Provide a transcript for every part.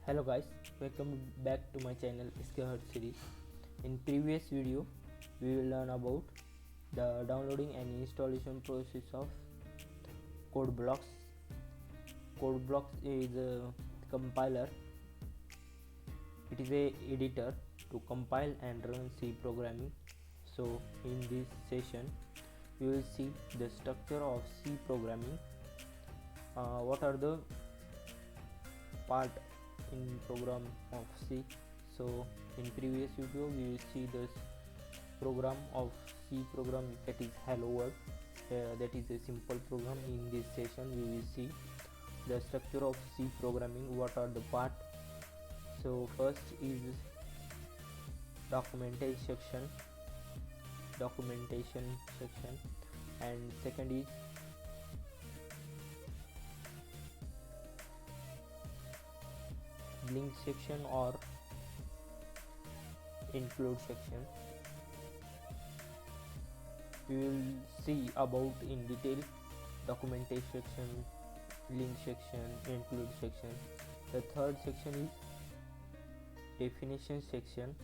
Hello guys, welcome back to my channel SKHUT series. In previous video, we will learn about the downloading and installation process of CodeBlocks. CodeBlocks is a compiler. It is a editor to compile and run C programming. So in this session, we will see the structure of C programming. What are the part in program of C. So in previous video we will see this program of C program, that is hello world. That is a simple program. In this session we will see the structure of C programming, what are the part. So first is documentation section, and second is link section or include section. We will see about in detail documentation section, link section, include section. The third section is definition section.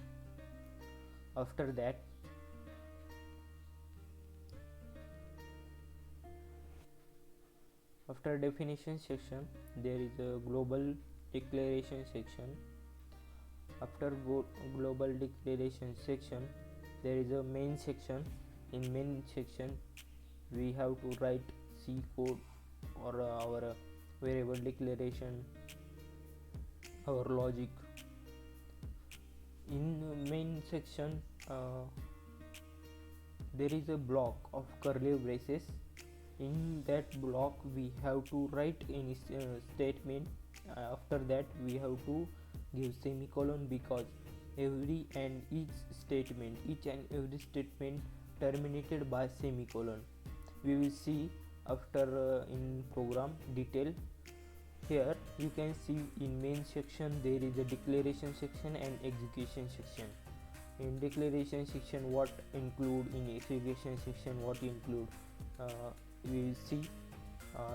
After that, after definition section, there is a global declaration section. After global declaration section, there is a main section. In main section, we have to write C code or our variable declaration, our logic. In main section, there is a block of curly braces. In that block, we have to write any statement. After that, we have to give semicolon, because every and each and every statement terminated by semicolon. We will see after in program detail. Here you can see in main section there is a declaration section and execution section. In declaration section what include, in execution section what include, we will see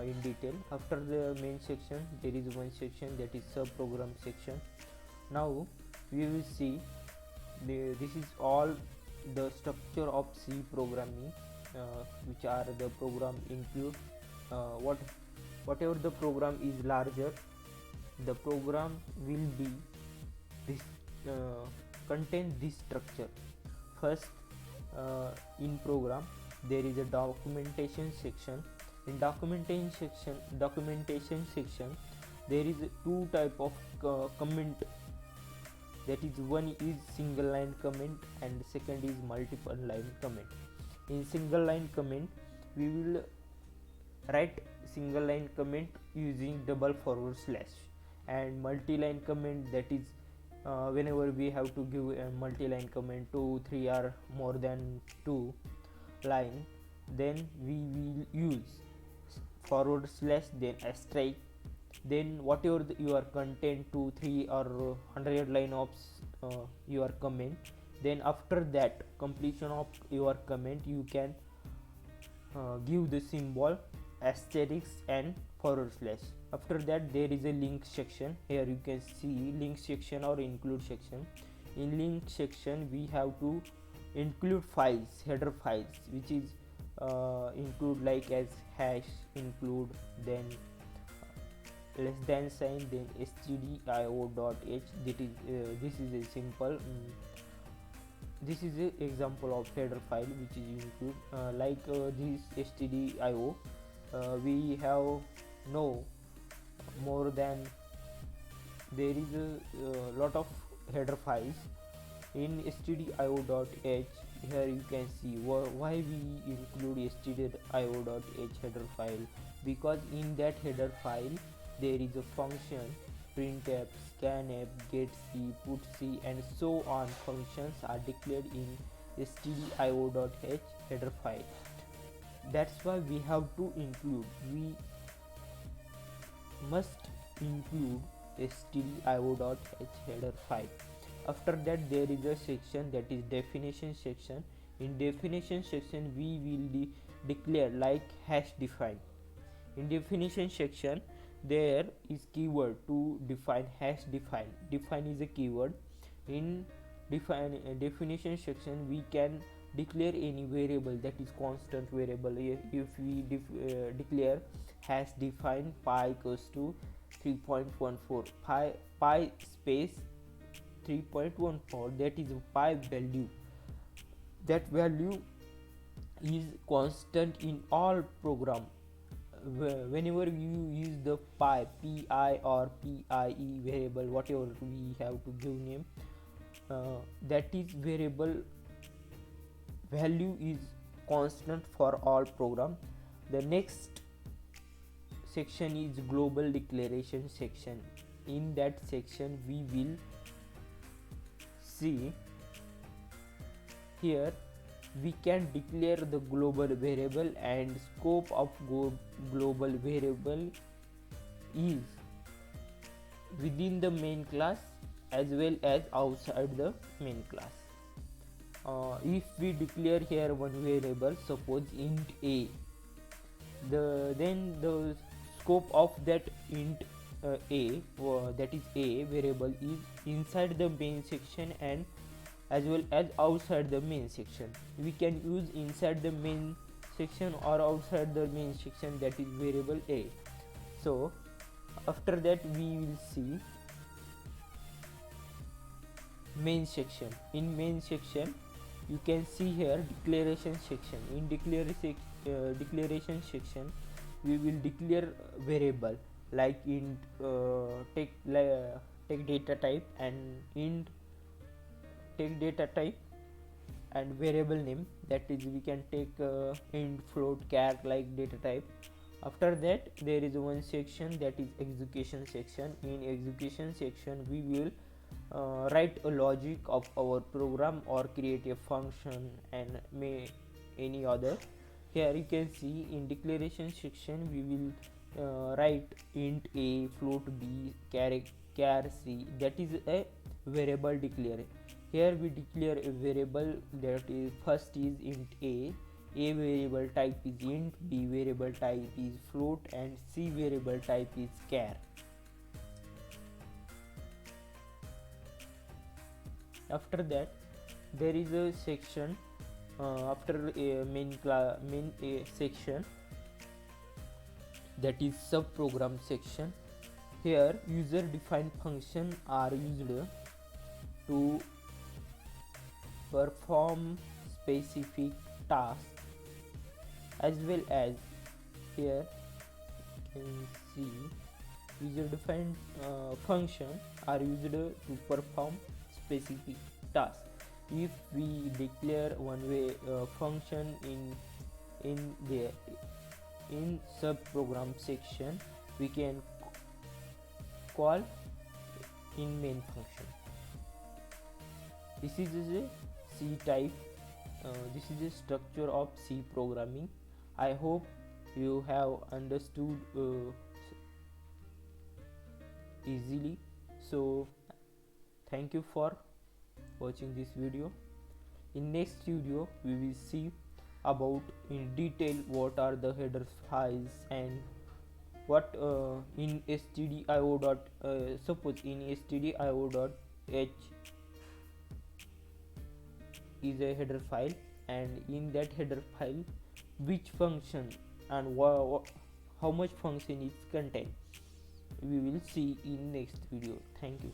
in detail. After the main section there is one section, that is subprogram section. Now we will see this is all the structure of C programming, which are the program include. Whatever the program is larger, the program will be this contain this structure. First, in program there is a documentation section. In documentation section there is two type of comment, that is one is single line comment and second is multiple line comment. In single line comment we will write single line comment using double forward slash, and multi-line comment, that is whenever we have to give a multi-line comment 2, 3 or more than 2 line, then we will use forward slash, then asterisk, then whatever your content 2, 3 or 100 line of your comment. Then after that completion of your comment, you can give the symbol asterisk and forward slash. After that there is a link section. Here you can see link section or include section. In link section we have to include files, header files, which is include like as hash include, then less than sign, then stdio.h. This is a simple this is a example of header file which is include, this stdio. We have no more than, there is a lot of header files in stdio.h. Here you can see why we include stdio.h header file, because in that header file there is a function printf, scanf, getC, putC and so on. Functions are declared in stdio.h header file. That's why we have to include, we must include stdio.h header file. After that there is a section, that is definition section. In definition section we will declare like hash define. In definition section there is keyword to define hash define is a keyword. In definition section we can declare any variable that is constant variable. If we declare hash define pi equals to 3.14 pi space 3.14, that is a pi value. That value is constant in all program. Whenever you use the pi or pie variable, whatever we have to give name, that is variable value is constant for all program. The next section is global declaration section. In that section we will see, here we can declare the global variable, and scope of global variable is within the main class as well as outside the main class. If we declare here one variable, suppose int a, then the scope of that int a, that is a variable, is inside the main section and as well as outside the main section. We can use inside the main section or outside the main section, that is variable a. So after that we will see main section. In main section you can see here declaration section. In declaration section we will declare variable like int take data type, and int take data type and variable name, that is we can take int, float, char like data type. After that there is one section, that is execution section. In execution section we will write a logic of our program or create a function and any other. Here you can see in declaration section we will write int a, float b, char c, that is a variable declare. Here we declare a variable, that is first is int a variable type is int, b variable type is float, and c variable type is char. After that there is a section after a main section, that is subprogram section. Here user defined function are used to perform specific tasks, as well as here you can see user defined function are used to perform specific task. If we declare one way function in subprogram section, we can call in main function. This is a C type. This is a structure of C programming. I hope you have understood easily. So thank you for watching this video. In next video we will see about in detail what are the header files and what in stdio suppose in stdio.h is a header file, and in that header file which function and how much function is contained, we will see in next video. Thank you.